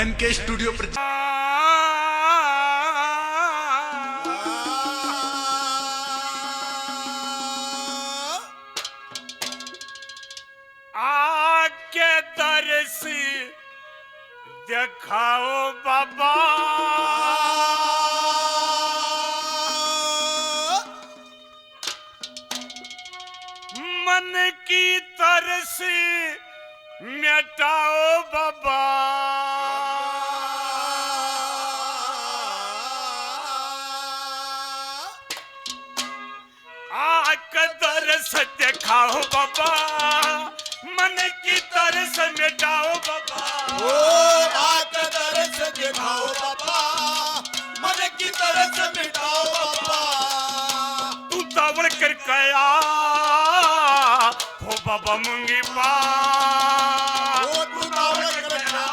N K studio पर आके दर्श दिखाओ बाबा, मन की तरस मिटाओ बाबा। आके दर्श दिखाओ बाबा, मन की तरस मिटाओ बाबा। ओ आके दर्श दिखाओ बाबा, मन की तरस मिटाओ बाबा। तू तावड़ कर कया हो बाबा मुंगी पा, ओ तू तावड़ कर कया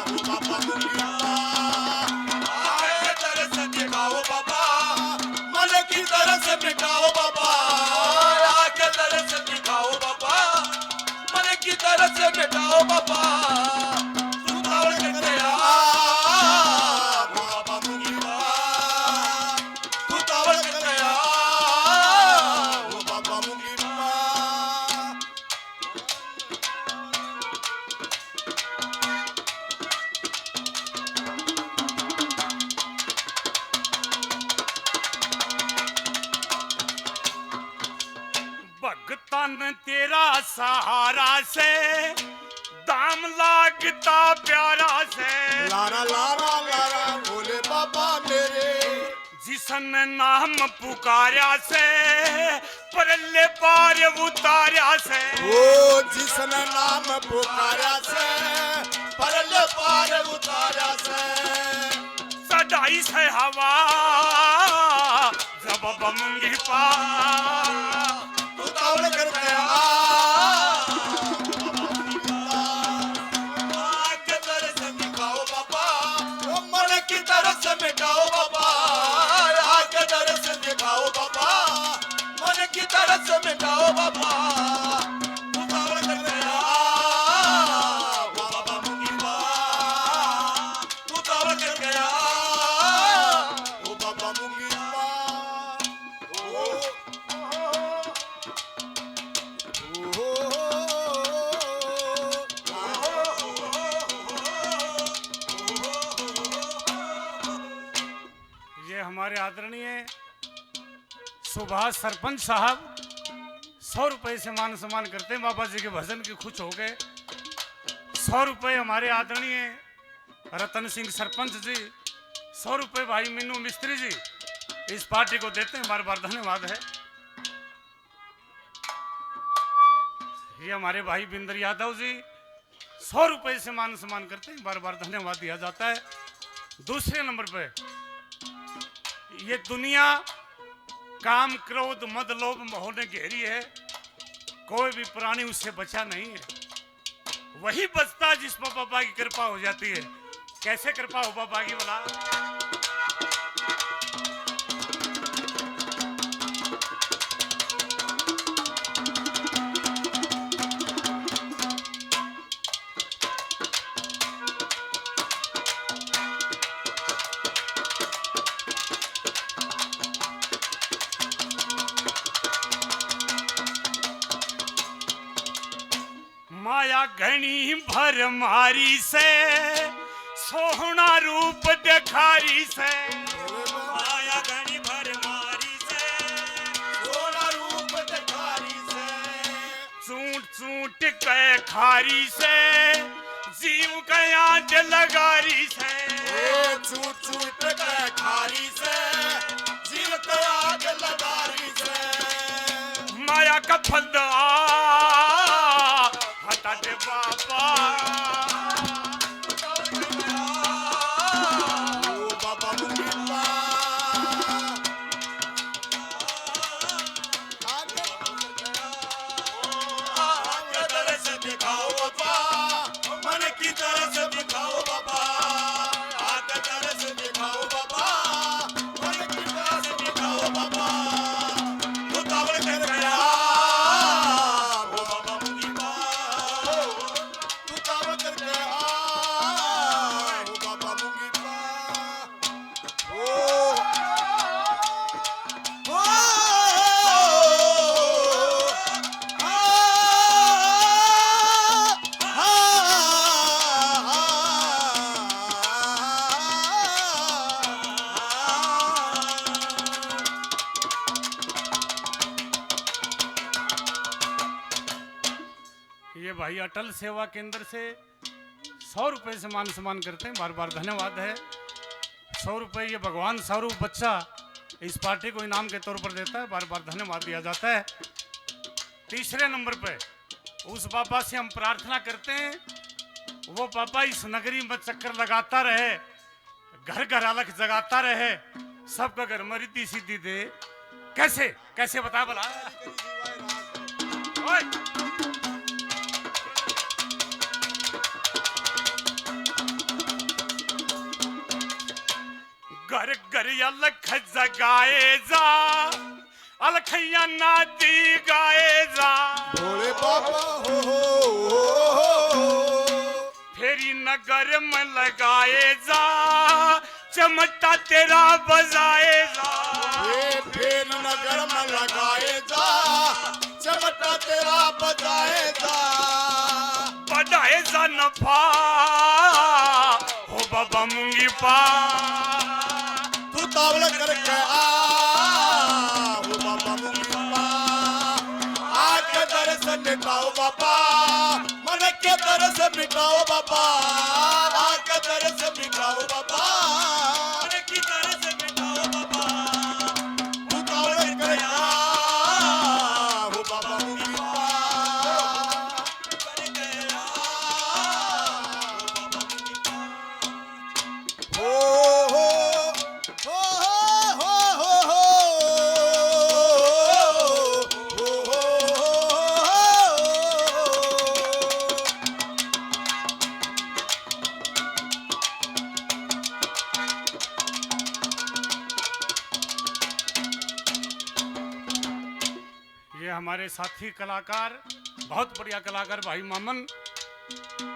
हो बाबा मुंगी पा। आके दर्श दिखाओ बाबा, मन की तरस मिटाओ बाबा। आके दर्श दिखाओ बाबा, मन की तरस मिटाओ बाबा। तू तावड़ कर कया हो बाबा मुंगी पा, तू तावड़ कर कया हो बाबा मुंगी पा। भगतन तेरा सहारा से दाम लागता प्यारा से। लारा लारा लारा भोले बाबा मेरे, जिसन नाम पुकार्या से परले पार उतार्या से। ओ जिसने नाम पुकारा से परले पार उतारा से। सदाई से हवा जब बमुंगी पा, तू तावड़ कर गया आके तरस दिखाओ बाबा, ओ मन की तरस मिटाओ बाबा। आके तरस दिखाओ बाबा, मन की तरस मिटाओ बाबा। तू तावड़ कर गया बाबा मुंगी पा, तू तावड़ कर गया ओ बाबा मुंगी पा। ये हमारे आदरणीय सुभाष सरपंच साहब 100 रुपए से मान सम्मान करते हैं बाबा जी के भजन के खुश हो गए। 100 रुपए हमारे आदरणीय रतन सिंह सरपंच जी, 100 रुपए भाई मीनू मिस्त्री जी इस पार्टी को देते हैं, बार बार धन्यवाद है। ये हमारे भाई बिंदर यादव जी 100 रुपए से मान सम्मान करते हैं, बार बार धन्यवाद दिया जाता है। दूसरे नंबर पे ये दुनिया काम क्रोध मद लोभ मोह ने घेरी है, कोई भी प्राणी उससे बचा नहीं है। वही बचता जिस पर बाबा की कृपा हो जाती है। कैसे कृपा हो बाबा की बोला? माया घनी भर मारी से सोहना रूप दिखारी से। माया घनी भर मारी से सोना रूप दिखारी से। चूट चूट के खारी से जीव के आंच लगारी से। छूट छूट के खारी से जीव के आग लगारी से। माया का फल हटा दे बाबा। ओ बाबा मुंगी पा, आके तरस दिखाओ बाबा, मन की तरस दिखाओ बाबा। आके तरस दिखाओ बाबा, मन की तरस दिखाओ बाबा। तू तावड़ कर गया ओ बाबा मुंगी पा, तू तावड़ भाई अटल सेवा केंद्र से 100 रुपए से मान सम्मान करते हैं, बार बार धन्यवाद है। 100 रुपए ये भगवान स्वरूप बच्चा इस पार्टी को इनाम के तौर पर देता है, बार बार धन्यवाद दिया जाता है। तीसरे नंबर पे उस बाबा से हम प्रार्थना करते हैं, वो पापा इस नगरी में चक्कर लगाता रहे, घर घर अलग जगाता रहे, सबका घर में रिद्धि सिद्धि दे। कैसे कैसे बता भला? ओए! घर घर अलख जगाए जा, अलखैया नाती गाए जा, भोले बाबा हो फेरी नगर में लगाए जा, चमटा तेरा बजाए जा, ये फिर नगर में लगाए जा, चमटा तेरा बजाए जा, बढ़ाए जा नफा हो बाबा मूंगी पा। तू तावल करके आ हो बाबा मुंगीपा, आके दर्शन मिटाओ बाबा, मन के दर्शन मिटाओ बाबा, आके दर्शन मिटाओ बाबा, मन की दर्शन मिटाओ बाबा, तू तावल करके आ हो बाबा मुंगीपा, करके आ हो बाबा मुंगीपा। हो ये हमारे साथी कलाकार, बहुत बढ़िया कलाकार भाई मामन,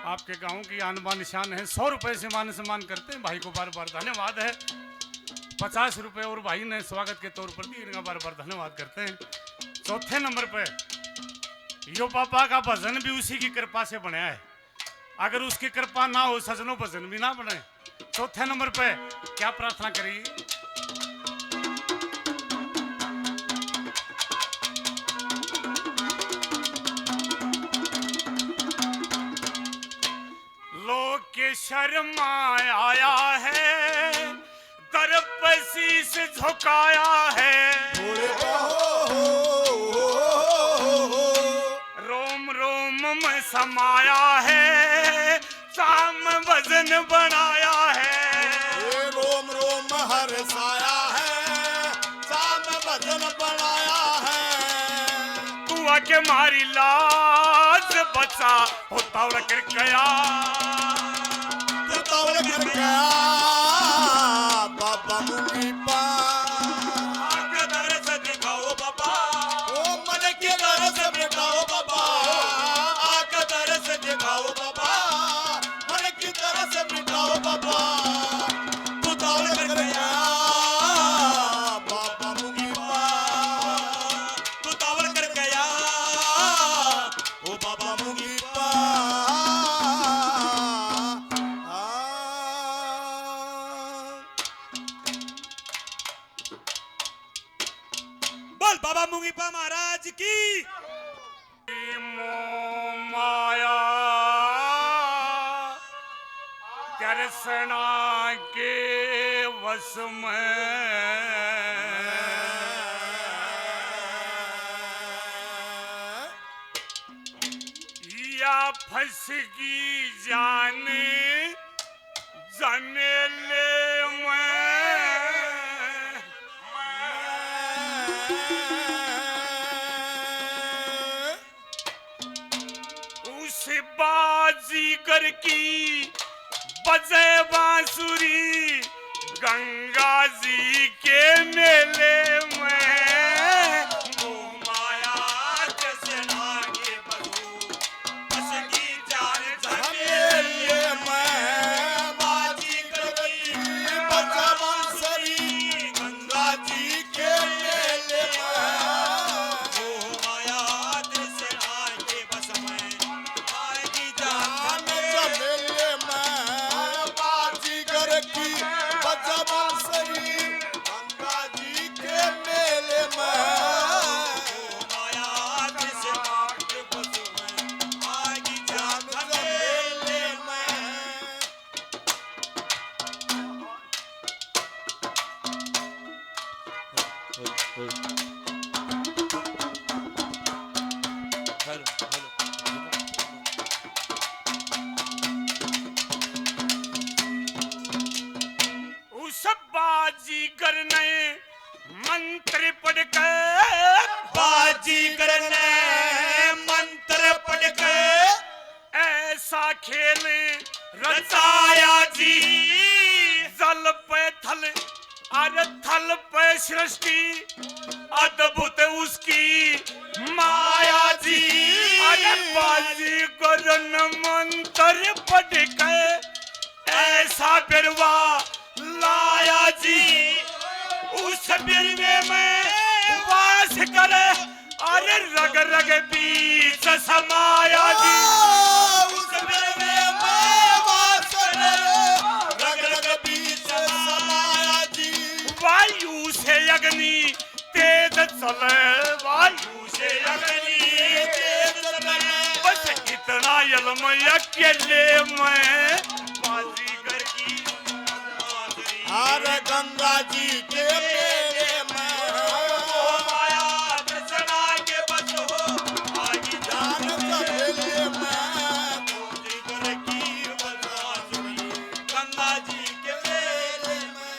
आपके गांव की आन बान निशान है। 100 रुपए से मान सम्मान करते हैं, भाई को बार बार धन्यवाद है। 50 रुपए और भाई ने स्वागत के तौर पर दिए, इनका बार बार धन्यवाद करते हैं। चौथे नंबर पे यो पापा का भजन भी उसी की कृपा से बनाया है, अगर उसकी कृपा ना हो सजनों भजन भी ना बने। चौथे नंबर पे क्या प्रार्थना करी? लोग के शर्मा आया है, दर्प शीश झुकाया है, रोम रोम में समाया है, शाम वजन बनाया है, रोम रोम हर साया है, शाम भजन बनाया है, तू आके मारी लाज बचा होता कर गया, तू तावल कर गया बाबा मुंगीपा, आके दर्शन दिखाओ बाबा, ओ मन के दर्शन दिखाओ बाबा, आके दर्शन दिखाओ बाबा, मन की दर्शन दिखाओ बाबा, तू तावल कर गया बाबा मुंगीपा, तू तावल कर गया ओ बाबा मुंगीपा। बोल बाबा मुंगीपा महाराज की। मोह माया दर्शना के वश में, या फंसगी जाने जाने ले मैं, उस बाजीगर की बजे बांसुरी गंगा जी के मेले में, मोह माया दर्शना के बधू फंसगी जान झमेले में, बाजीगर की बजा बांसुरी गंगा जी के मेले में, मोह माया दर्शना के बस में आएगी जान झमेले में, बाजीगर की बजा बांसुरी गंगा जी के मेले में, मोह माया दर्शना के बस में आएगी हेलो हेलो उस बाजीगर ने मंत्र पढ़ के बाजीगर ने मंत्र पढ़ के ऐसा खेल रचाया जी जल पे थल और थल पे सृष्टि अद्भुत उसकी माया जी अरे बाजीगर ने मंत्र पढ़ के ऐसा बिरवा लाया जी उस बिरवे में वास करे अरे रग रग बीच समाया जी उस बिरवे में वास करे, रग रग बीच समाया जी वायु से अग्नि तेज चले वायु से अग्नि तेज चले। बस इतना इल्म अकेले में बाजीगर की हर गंगा जी के मेले में ओ माया दर्शना के बस हो आगे जान सवेले में बाजीगर की बता सुनी गंगा जी के मेले में।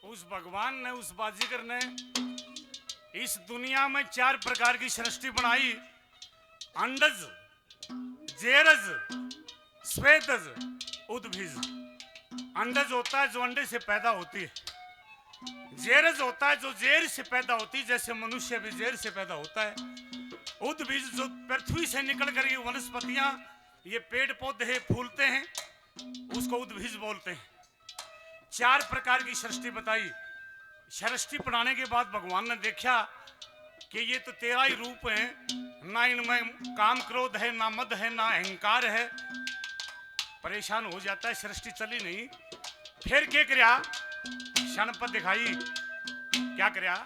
उस भगवान ने उस बाजीगर ने इस दुनिया में 4 प्रकार की सृष्टि बनाई। अंडज, जेरज, श्वेतज, उद्भिज। अंडज होता है जो अंडे से पैदा होती है। जेरज होता है जो जेर से पैदा होती है, जैसे मनुष्य भी जेर से पैदा होता है। उद्भिज जो पृथ्वी से निकल कर ये वनस्पतियां, ये पेड़ पौधे फूलते हैं, उसको उद्भिज बोलते हैं। 4 प्रकार की सृष्टि बताई। सृष्टि बनाने के बाद भगवान ने देखा कि ये तो तेरा ही रूप है, ना इनमें काम क्रोध है, ना मद है, ना अहंकार है। परेशान हो जाता है, सृष्टि चली नहीं। फिर क्या करया? क्षणपद दिखाई। क्या करया?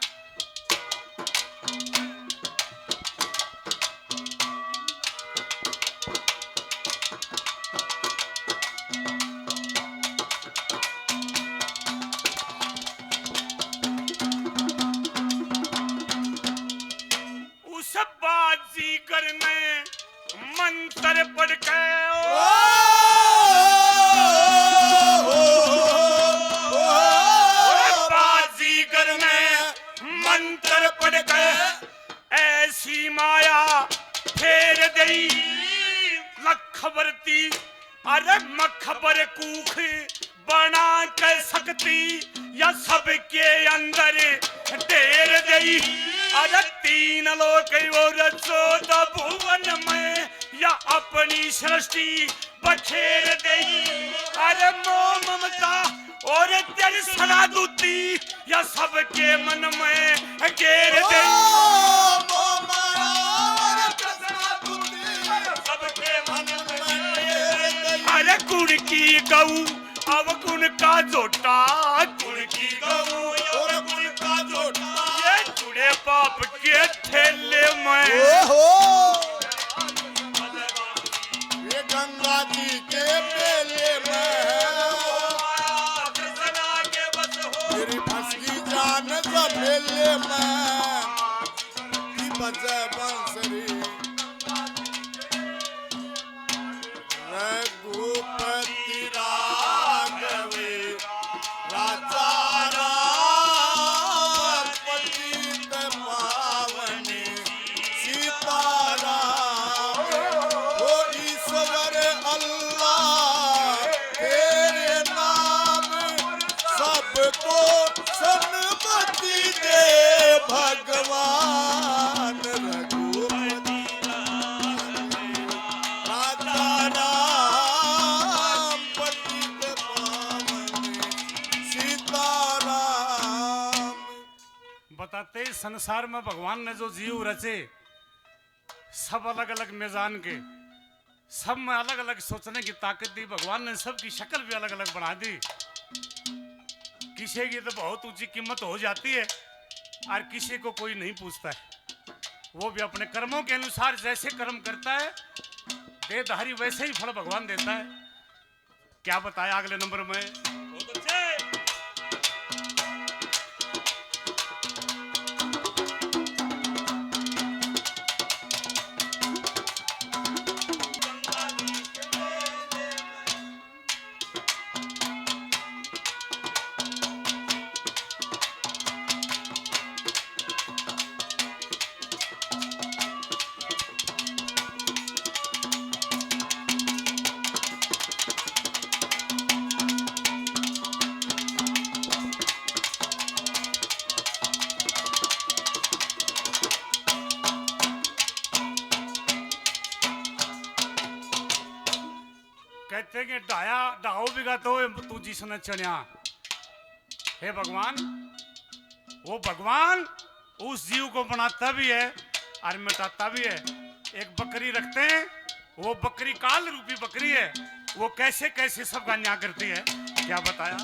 उस बाजीगर ने मंत्र पढ़ के बाजीगर ने मंत्र पढ़ के ऐसी माया फेर गई लखबरती। अरे मखबर कूख बना के सकती या सबके अंदर ढेर गई। अरे 3 लोक और 14 भुवन में या अपनी सृष्टि बखेर गई। अरे मोह ममता और तेरी सनादुती या सबके मन में घेर गई। सबके मन में अरे गुण की गऊ अवगुण का जोटा, गुण की गऊ और गुण का जोटा, ये जुड़े पाप के ठेले में। ये गंगा जी के मेले में मेरी फसली जान सवेले में बजे बंसरी रघुपति राघवे राजा राम पतित पावने सीताराम। ओ ईश्वर अल्लाह तेरे नाम सबको सन्मति दे भगवान। रघुपति राजा राम पतित पावने सीताराम। बताते संसार में भगवान ने जो जीव रचे सब अलग अलग मेजान के, सब में अलग अलग सोचने की ताकत दी भगवान ने, सबकी शक्ल भी अलग अलग बना दी। किसी की तो बहुत ऊंची कीमत हो जाती है और किसी को कोई नहीं पूछता है। वो भी अपने कर्मों के अनुसार जैसे कर्म करता है देहधारी वैसे ही फल भगवान देता है। क्या बताया अगले नंबर में? बहुत अच्छे। कहते कि ढाया ढाओ बिगा तो तू जिसने चढ़िया। हे भगवान, वो भगवान उस जीव को बनाता भी है और मिटाता भी है। एक बकरी रखते हैं, वो बकरी काल रूपी बकरी है, वो कैसे कैसे सबका न्याय करती है। क्या बताया?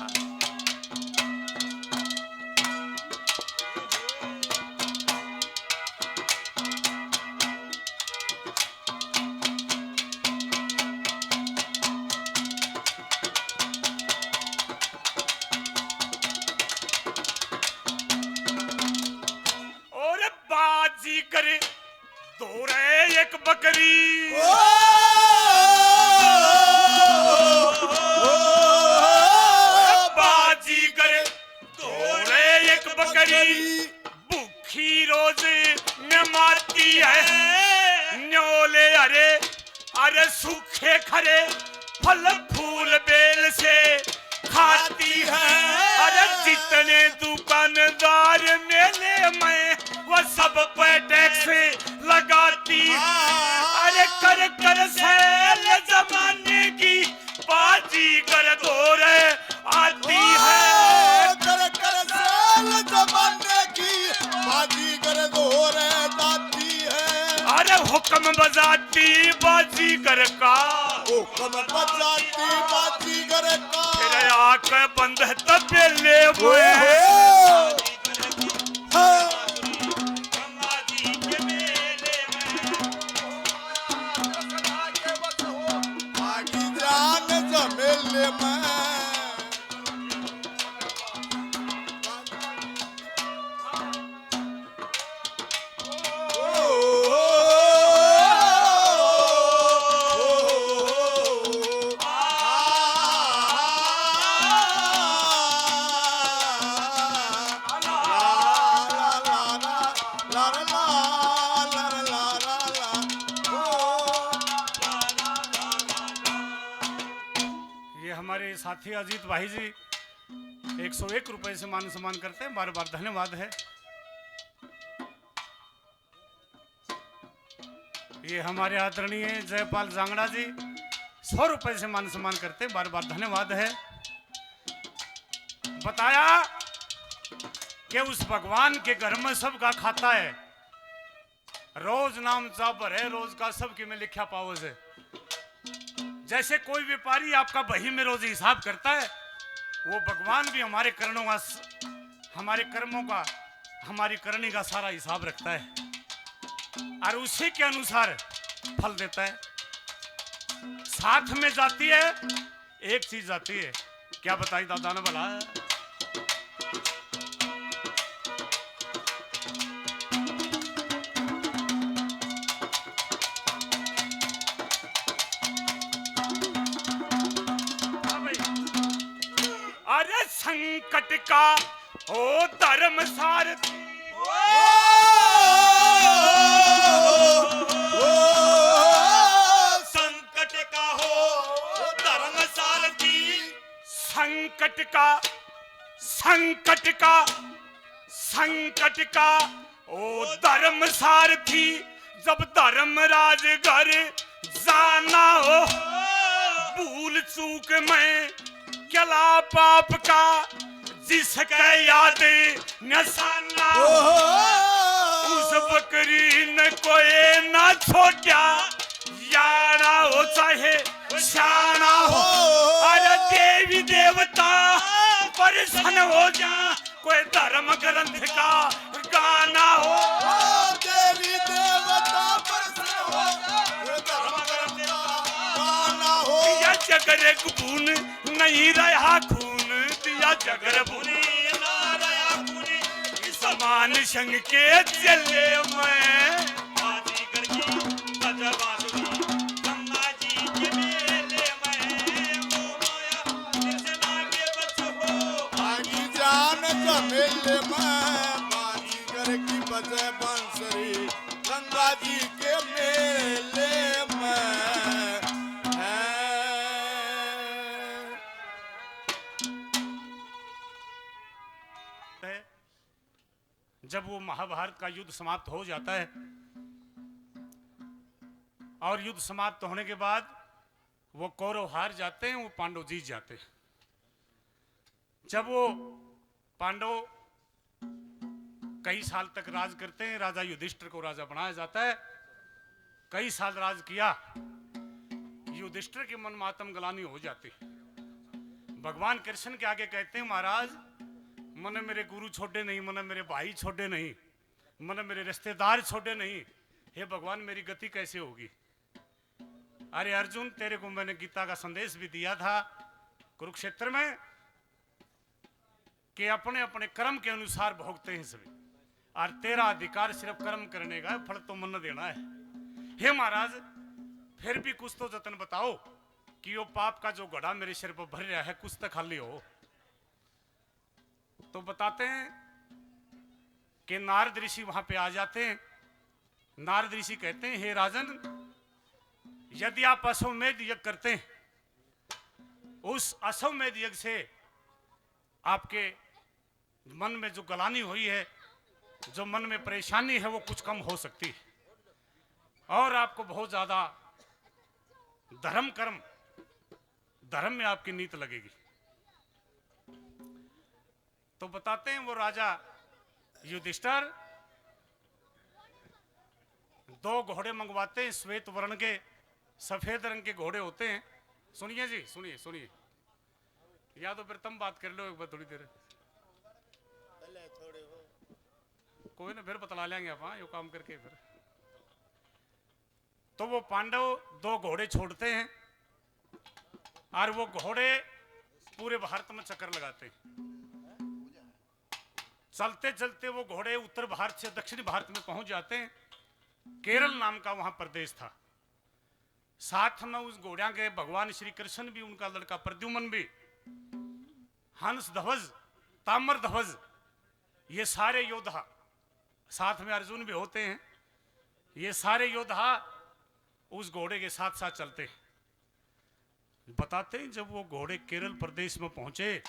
करे दो रे एक बकरी, बाजी करे दो रे एक बकरी, भूखी रोज में मारती है न्योले अरे अरे सूखे खरे फल फूल बेल से खाती है। अरे जितने दुकानदार मेले में वो सब पे टैक्स लगाती है। अरे कर कर सेल जमाने की बाजी कर दो रे आती है। कर कर सेल जमाने की बाजी कर दो रे आती है। अरे हुक्म बजाती बाजी कर का, हुक्म बजाती बाजी कर का, फिर आंखें बंद तबेले हुए जमेले में। हमारे साथी अजीत भाई जी 101 रुपए से मान सम्मान करते हैं, बार बार धन्यवाद है। ये हमारे आदरणीय जयपाल जांगड़ा जी 100 रुपए से मान सम्मान करते हैं, बार बार धन्यवाद है। बताया कि उस भगवान के घर में सबका खाता है, रोज नाम चाबर है, रोज का सबके में लिखा पाओ से। जैसे कोई व्यापारी आपका बही में रोज हिसाब करता है, वो भगवान भी हमारे कर्मों का, हमारे कर्मों का, हमारी करनी का सारा हिसाब रखता है और उसी के अनुसार फल देता है। साथ में जाती है एक चीज जाती है, क्या बताई दादा ने बोला? अरे संकट का ओ धर्म सारथी, संकट का हो धर्म सारथी, संकट का संकट का संकट का ओ धर्म सारथी। जब धर्मराज घर जाना हो, भूल चूक में चला पाप का, जिसके याद निशाना उस बकरी न कोई ना छोटा, याना हो चाहे श्याना हो, अरे देवी देवता परेशान हो जा, कोई धर्म ग्रंथ का गाना हो। देवी देवता प्रसन्न हो, कोई धर्म ग्रंथ का गाना हो। दिया जगर खून नहीं रहा खून, दिया जगर भूनी समान संग के चले मैं, बाजीगर की बजा बांसुरी, गंगा जी के मेले में, वो माया कृष्णा के बच्चे हो। भागी जान जमेले में, बाजीगर की बजा बांसुरी, गंगा जी के मेले में है। जब वो महाभारत का युद्ध समाप्त हो जाता है और युद्ध समाप्त होने के बाद वो कौरव हार जाते हैं, वो पांडव जीत जाते हैं। जब वो पांडव कई साल तक राज करते हैं, राजा युधिष्ठिर को राजा बनाया जाता है। कई साल राज किया, युधिष्ठिर के मन में आत्मग्लानि हो जाती। भगवान कृष्ण के आगे कहते हैं, महाराज मने मेरे गुरु छोड़े नहीं, मने मेरे भाई छोड़े नहीं, मने मेरे रिश्तेदार छोड़े नहीं, हे भगवान मेरी गति कैसे होगी। अरे अर्जुन, तेरे को मैंने गीता का संदेश भी दिया था कुरुक्षेत्र में कि अपने अपने कर्म के अनुसार भोगते हैं सभी, और तेरा अधिकार सिर्फ कर्म करने का है, फल तो मन देना है। हे महाराज फिर भी कुछ तो जतन बताओ कि वो पाप का जो घड़ा मेरे सिर पर भर रहा है कुछ तो खाली हो। तो बताते हैं कि नारद ऋषि वहां पे आ जाते हैं। नारद ऋषि कहते हैं, हे राजन, यदि आप अश्वमेध यज्ञ करते हैं, उस अश्वमेध यज्ञ से आपके मन में जो गलानी हुई है, जो मन में परेशानी है, वो कुछ कम हो सकती है और आपको बहुत ज्यादा धर्म में आपकी नीत लगेगी। तो बताते हैं वो राजा युधिष्ठिर दो घोड़े मंगवाते हैं, श्वेत वर्ण के, सफेद रंग के घोड़े होते हैं। सुनिए जी, सुनिए, या तो फिर तुम बात कर लो एक बार थोड़ी देर, कोई ना फिर बतला लेंगे आप, हाँ, यो काम करके फिर। तो वो पांडव दो घोड़े छोड़ते हैं और वो घोड़े पूरे भारत में चक्कर लगाते हैं। चलते चलते वो घोड़े उत्तर भारत से दक्षिण भारत में पहुंच जाते हैं। केरल नाम का वहां प्रदेश था। साथ में उस घोड़िया के भगवान श्री कृष्ण भी, उनका लड़का प्रद्युम्न भी, हंस ध्वज, ताम्र ध्वज, ये सारे योद्धा, साथ में अर्जुन भी होते हैं। ये सारे योद्धा उस घोड़े के साथ साथ चलते हैं। बताते हैं जब वो घोड़े केरल प्रदेश में पहुंचे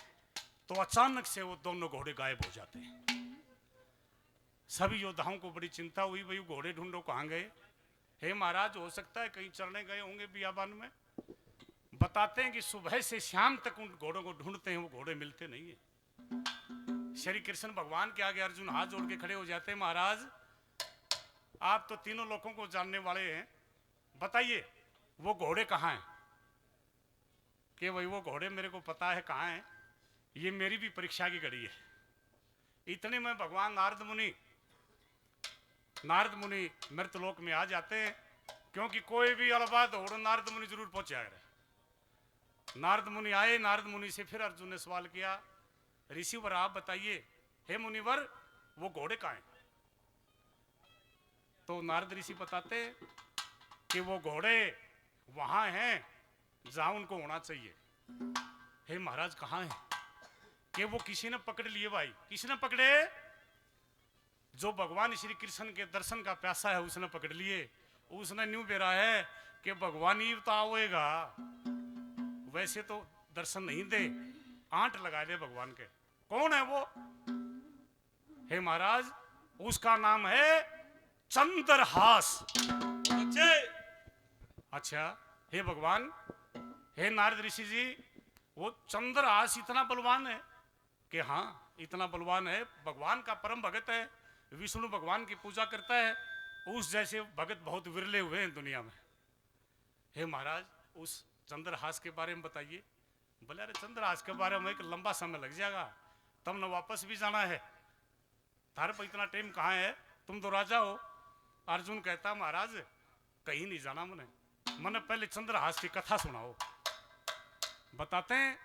तो अचानक से वो दोनों घोड़े गायब हो जाते हैं। सभी योद्धाओं को बड़ी चिंता हुई, भाई घोड़े ढूंढो कहाँ गए। हे महाराज, हो सकता है कहीं चढ़ने गए होंगे बियाबान में। बताते हैं कि सुबह से शाम तक उन घोड़ों को ढूंढते हैं, वो घोड़े मिलते नहीं है। श्री कृष्ण भगवान के आगे अर्जुन हाथ जोड़ के खड़े हो जाते हैं, महाराज आप तो तीनों लोगों को जानने वाले हैं, बताइए वो घोड़े कहाँ हैं। कि भाई वो घोड़े मेरे को पता है कहाँ हैं, ये मेरी भी परीक्षा की घड़ी है। इतने में भगवान नारद मुनि मृतलोक में आ जाते हैं, क्योंकि कोई भी अलबाद हो नारद मुनि जरूर पहुंच जाएगा। नारद मुनि आए, नारद मुनि से फिर अर्जुन ने सवाल किया, ऋषिवर आप बताइए, हे मुनिवर वो घोड़े कहाँ हैं। तो नारद ऋषि बताते कि वो घोड़े वहां हैं जहां उनको होना चाहिए। हे महाराज कहाँ हैं। कि वो किसी ने पकड़ लिए भाई, किसने पकड़े, जो भगवान श्री कृष्ण के दर्शन का प्यासा है उसने पकड़ लिए। उसने न्यू बेरा है कि भगवान ही तो आवेगा, वैसे तो दर्शन नहीं दे, आंट लगा दे भगवान के। कौन है वो। हे महाराज उसका नाम है चंद्रहास। अच्छा हे भगवान, हे नारद ऋषि जी, वो चंद्रहास इतना बलवान है। कि हाँ इतना बलवान है, भगवान का परम भगत है, विष्णु भगवान की पूजा करता है, उस जैसे भगत बहुत विरले हुए हैं दुनिया में। हे महाराज, उस चंद्रहास के बारे में बताइए। बोले अरे चंद्रहास के बारे में एक लंबा समय लग जाएगा, तब न वापस भी जाना है, थारे पर इतना टाइम कहाँ है, तुम तो राजा हो। अर्जुन कहता महाराज कहीं नहीं जाना मैंने पहले चंद्रहास की कथा सुनाओ। बताते हैं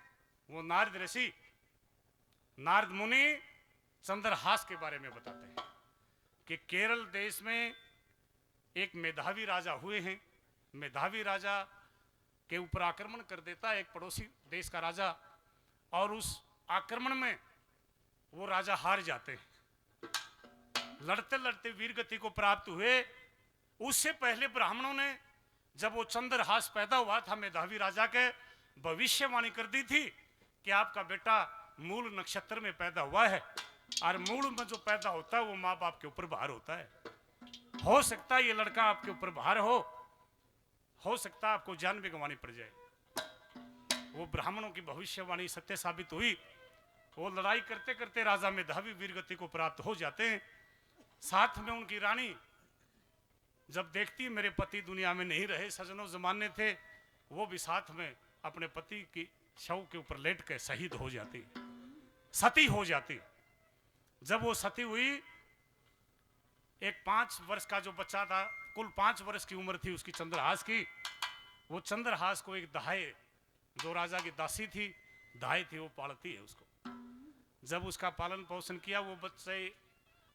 वो नारद ऋषि, नारद मुनि चंद्रहास के बारे में बताते हैं कि केरल देश में एक मेधावी राजा हुए हैं। मेधावी राजा के ऊपर आक्रमण कर देता है एक पड़ोसी देश का राजा, और उस आक्रमण में वो राजा हार जाते हैं। लड़ते लड़ते वीर गति को प्राप्त हुए। उससे पहले ब्राह्मणों ने, जब वो चंद्रहास पैदा हुआ था, मेधावी राजा के भविष्यवाणी कर दी थी कि आपका बेटा मूल नक्षत्र में पैदा हुआ है, और मूल में जो पैदा होता है वो माँ बाप के ऊपर भार होता है। हो सकता है ये लड़का आपके ऊपर भार हो सकता है आपको जान भी गंवानी पड़ जाए। वो ब्राह्मणों की भविष्यवाणी सत्य साबित हुई। वो लड़ाई करते करते राजा मेधावी वीरगति को प्राप्त हो जाते हैं। साथ में उनकी रानी जब देखती मेरे पति दुनिया में नहीं रहे, सजनों जमाने थे, वो भी साथ में अपने पति की शव के ऊपर लेट के शहीद हो जाती, सती हो जाती। जब वो सती हुई, एक 5 वर्ष का जो बच्चा था, कुल 5 वर्ष की उम्र थी उसकी चंद्रहास की। वो चंद्रहास को एक दाहे, जो राजा की दासी थी, दाई थी, वो पालती है उसको। जब उसका पालन पोषण किया, वो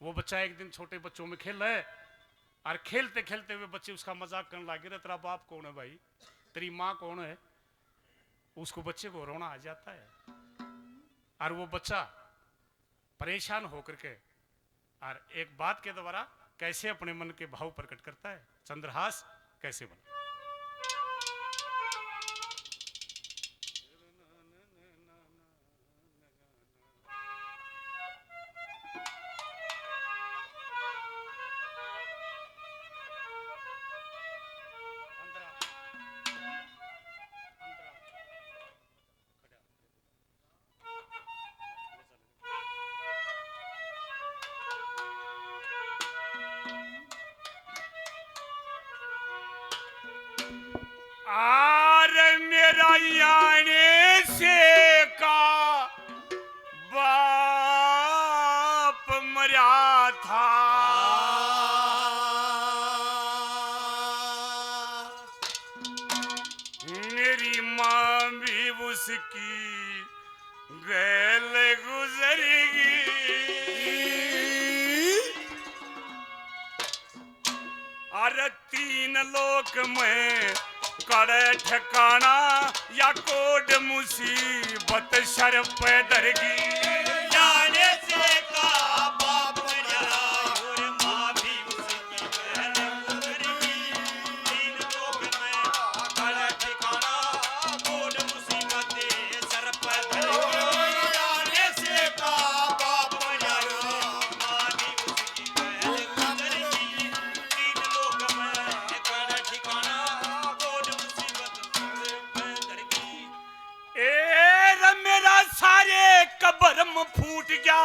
बच्चा एक दिन छोटे बच्चों में खेल रहा है, और खेलते खेलते हुए बच्चे उसका मजाक करने लगे, तेरा बाप कौन है भाई, तेरी माँ कौन है। उसको बच्चे को रोना आ जाता है, और वो बच्चा परेशान होकर के और एक बात के द्वारा कैसे अपने मन के भाव प्रकट करता है। चंद्रहास कैसे बना। याने से का बाप मरा था, मेरी माँ भी उसकी गैल गुजरेगी। अरे 3 लोक में करे ठिकाना, या कोड मुसीबत सर पे दरगी। जाने से का बाप मरा और माँ भी उसकी गैल गुजरेगी। 3 लोक में करे ठिकाना, कोड मुसीबत सर पे दरगी। जाने से का बाप मरा और माँ भी उसकी गैल गुजरेगी। 3 लोक में करे ठिकाना, मेरा सारे कब्र फूट गया,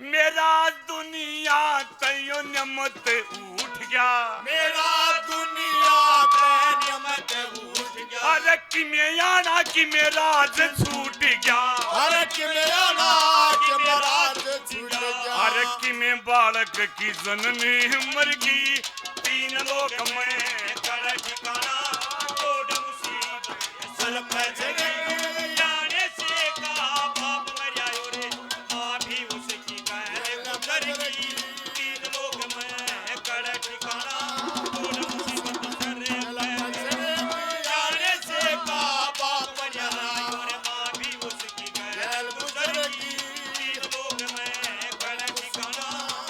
मेरा दुनिया तयो नमत उठ गया, मेरा दुनिया पे नमत उठ गया। अरे कि मैं आना कि मेरा छूट गया, अरे कि मेरा ना कि मेरा छूट गया। अरे कि मैं बालक की जननी मर गई। 3 लोक में कर ठिकाना, कोड मुसीबत सर पे जगी। जाने से का बाप मरा रे, माँ भी उसकी गैल गुजरेगी। 3 लोक में कर ठिकाना, कोड मुसीबत सर पे जगी। जाने से का बाप मरा रे, माँ भी उसकी गैल गुजरेगी। 3 लोक में कर ठिकाना,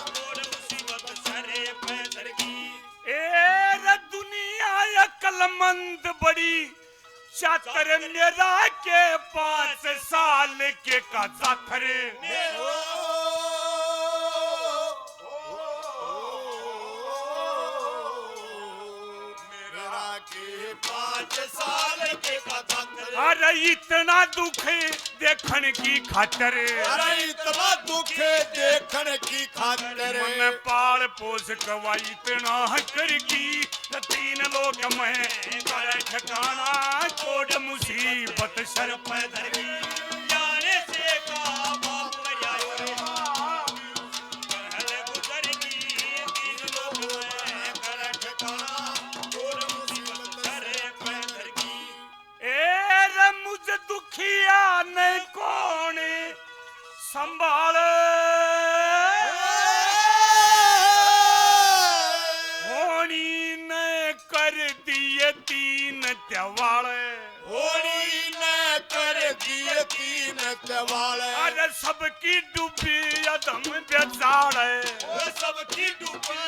कोड मुसीबत सर पे जगी। दुनिया अक्लमंद बड़ी चातर, मेरा के 5 साल के का जाथर। मेरा के 5 साल के कथा करे। अरे इतना दुख देखने की खातर, अरे इतना दुख देखने की खातिर, मन पाल पोस कवा इतना करगी, 3 लोग में कर ठिकाना, कोट मुसीबत सर पे धरगी। जाने से का बाप मरियायो रे, कहल गुजरगी, 3 लोग में कर ठिकाना, कोट मुसीबत सर पे धरगी। ए रे मुझ दुखिया ने कौन संभाले, होनी ने कर दिए 3 त्यवाले, होली ने कर दिए 3 त्यवाले। अरे सबकी डूबी अदम बेचारे, वो सबकी डूबी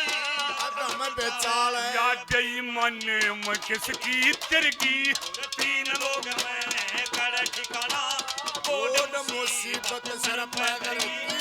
अदम बेचाले। या गई मन में किसकी तिरगी, 3 लोग में कर ठिकाना, कोट मुसीबत सर पे धरगी।